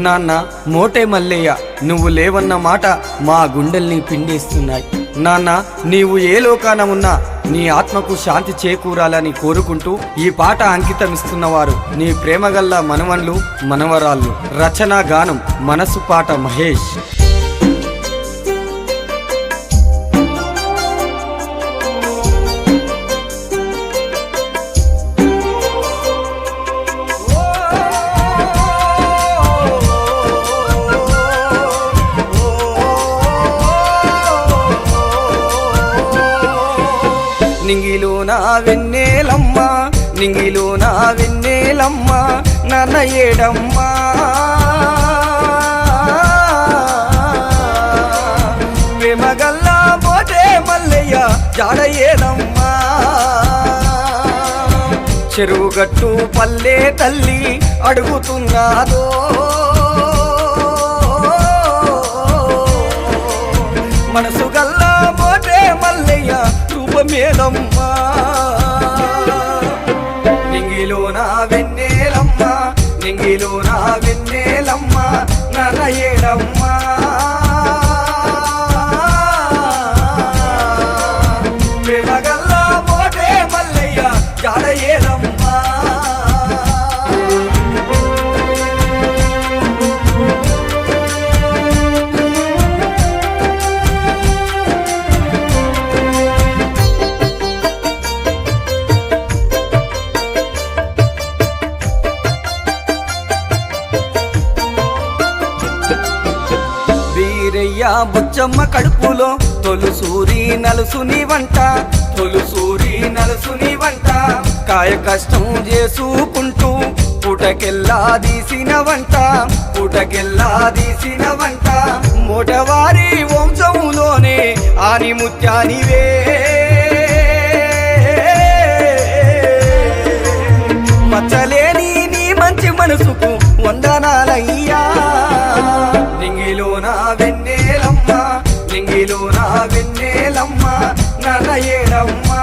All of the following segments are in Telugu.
నాన్న మోటే మల్లయ్య, నువ్వు లేవన్న మాట మా గుండెల్ని పిండేస్తున్నాయి. నాన్న, నీవు ఏ లోకాన ఉన్నా నీ ఆత్మకు శాంతి చేకూరాలని కోరుకుంటూ ఈ పాట అంకితమిస్తున్నవారు నీ ప్రేమగల్ల మనవన్లు మనవరాళ్ళు. రచన గానం మనసు పాట మహేష్. నింగిలో నా వెన్నెలమ్మ, నింగిలో నా వెన్నెలమ్మ, నాన్న ఏడమ్మా. ప్రేమగల్లా మోటే మల్లయ్య జాడ ఏదమ్మా. చెరువు గట్టు పల్లె తల్లి అడుగుతున్నాదో, మనసు గల్లా మోటే మల్లయ్య రూపమేదమ్మా. నింగిలో నా వెన్నెలమ్మ, నింగిలో నా వెన్నెలమ్మ, నాన్న ఏడమ్మా. ప్రేమగల్లా మోటే మల్లయ్య జాడ ఏదమ్మా. బుచ్చమ్మ కడుపులో తొలుసూరి నలుసుని వంట, తొలుసూరి నలుసుని వంట. కాయ కష్టం చేసుకుంటూ పూటకెల్లా తీసిన వంట, పూటకెల్లా తీసిన వంట. మోటవారి వంశములోనే ఆని ముత్యానివే, మచ్చలేని నీ మంచి మనసుకు వందనాలయ్యా. నింగిలో నా వెన్నెలమ్మ, నింగిలో నా వెన్నెలమ్మ, నాన్న ఏడమ్మా.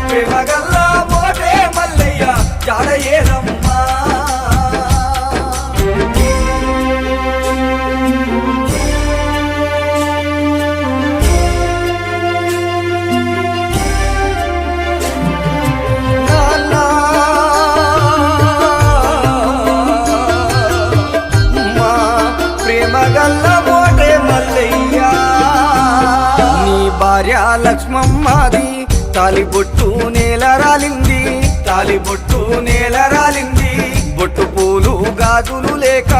ప్రేమగల్లా మోటే మల్లయ్య జాడ ఏదమ్మా. నీ భార్య లక్ష్మమ్మది తాలిబొట్టు నేల రాలింది, తాలిబొట్టు నేల రాలింది. బొట్టు పూలు గాజులు లేక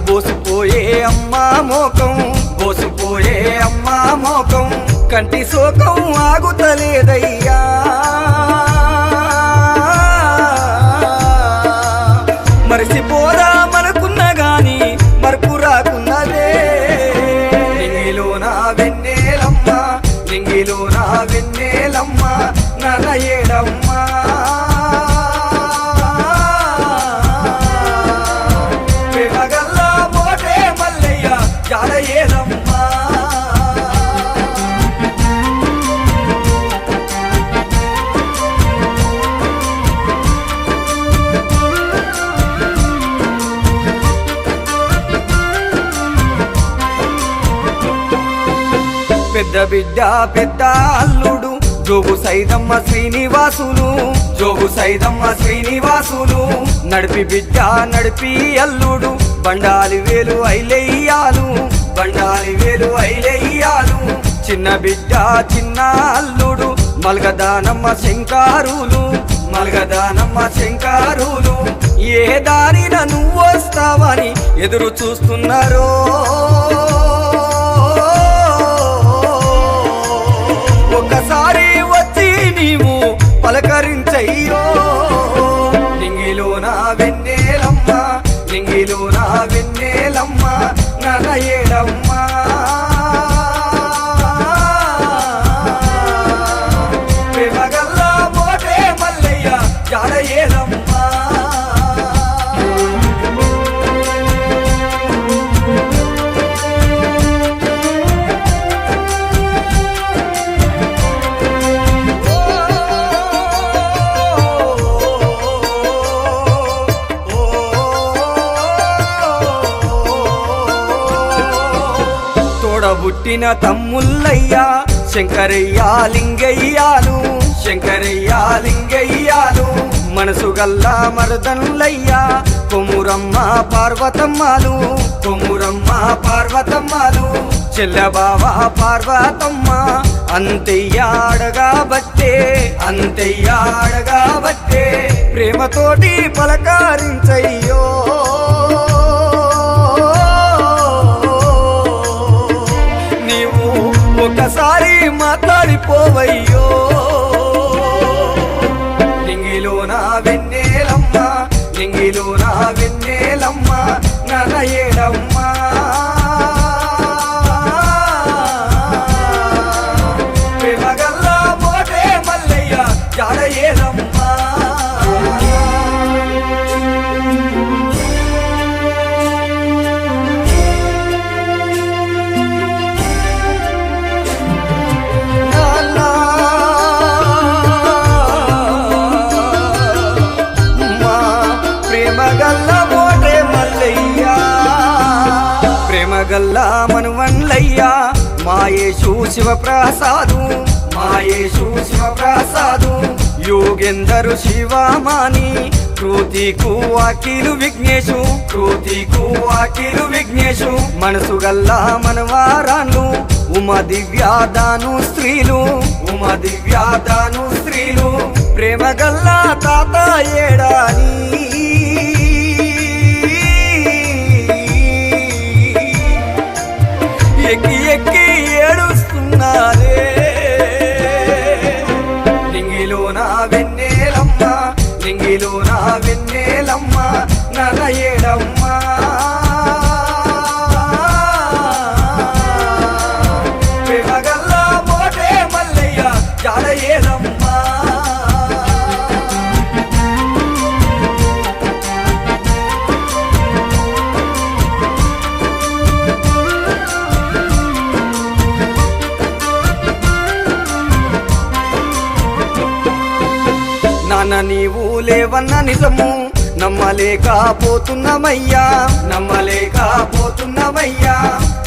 బోసిపోయే అమ్మా మోకం, బోసిపోయే అమ్మా మోకం. కంటి శోకం ఆగుతలేదయ్యా. మరిసిపోదా మనకున్న గాని మరుపు రాకున్నదే. నింగిలో నా వెన్నెలమ్మ, నింగిలో నా వెన్నెలమ్మ, నాన్న ఏడమ్మా. ప్రేమగల్లా మోటే మల్లయ్య జాడ ఏదమ్మా. పెద్ద బిడ్డ పెద్ద అల్లుడు జోగు సైదమ్మ శ్రీనివాసులు, జోగు సైదమ్మ శ్రీనివాసులు. నడిపి బిడ్డ నడిపి అల్లుడు బండాలి వేలు ఐలయ్యాలు, బండాలి వేలు ఐలయ్యాలు. చిన్న బిడ్డ చిన్న అల్లుడు మల్గదానమ్మ శంకారులు, మల్గదానమ్మ శంకారులు. ఏ దారిన నువ్వు వస్తావని ఎదురు చూస్తున్నారో, ఒక్కసారి వచ్చి నీవు పలకరించయ్యో. నింగిలో నా వెన్నెలమ్మ, నింగిలో నా వెన్నెలమ్మ, నాన్న ఏడమ్మా. ప్రేమగల్లా మోటే మల్లయ్య జాడ ఏదమ్మా. తోడబుట్టిన తమ్ముళ్ళయ్యా శంకరయ్య లింగయ్యాలు శంకరయ్య లింగయ్యాలు మనసు గల్లా మరదనులయ్యా కొమురమ్మ పార్వతమ్మలు కొమురమ్మ పార్వతమ్మలు చెల్లబావ పార్వతమ్మ అంతయ్యాడగా బట్టే అంతయ్యాడగా బట్టే ప్రేమతోటి పలకారించయ్యో నీవు ఒకసారి మాట్లాడిపోవయ్యో నింగిలోన వెన్నెలమ్మ నింగిలోన వెన్నెలమ్మ ననయేడమ్మ ప్రేమగల్లా మోటే మల్లయ్య జాడయేదమ్మ ప్రేమగల్లా మనువన్లయ్యా మాయేషు శివప్రసాదు మాయేషు శివప్రసాదు యోగేందరు శివమాని కృతికు వాకిలు విఘ్నేశు కృతికు వాకిలు విఘ్నేశు మనసు గల్లా మనవారాన్లు ఉమా దివ్యాదాను స్త్రీలు ఉమా దివ్యాదాను స్త్రీలు ప్రేమగల్లా తాత ఏడాని ఎక్కి ఎక్కి ఏడుస్తున్నారే నింగిలోన వెన్నెలమ్మ నింగిలోన వెన్నెలమ్మ ననయేడమ్మ ప్రేమగల్లా మోటే మల్లయ్య జాడయేదమ్మ నాన్న నీవు లేవన్న నిజము నమ్మలేకపోతున్నమయ్యా నమ్మలేకపోతున్నమయ్యా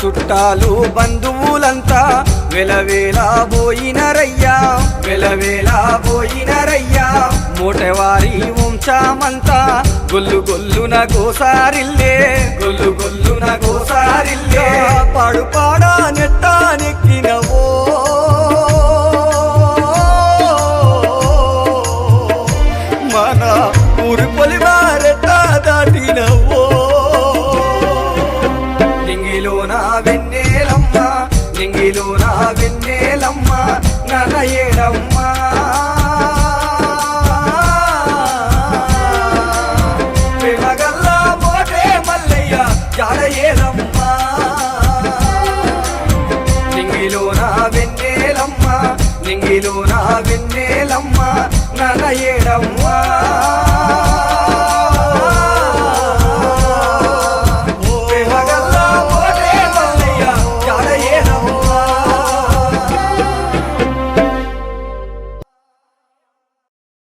చుట్టాలు బంధువులంతా వెలవేలా పోయినరయ్యా వెలవేలా పోయినరయ్యా మూటవారి వంశమంతా గొల్లు గొల్లున గోసారిల్లే గొల్లు గొల్లున గోసారిల్లే పాడు పాడా నెట్టా నెక్కినవో మన ఊరు పొలివారెట్ట దాటినవో నింగిలోన వెన్నెలమ్మ నింగిలోన వెన్నెలమ్మ ననయేడమ్మ ప్రేమగల్లా మోటే మల్లయ్య జాడయేదమ్మ నింగిలోన వెన్నెలమ్మ నింగిలోన వెన్నెలమ్మ ననయేడమ్మ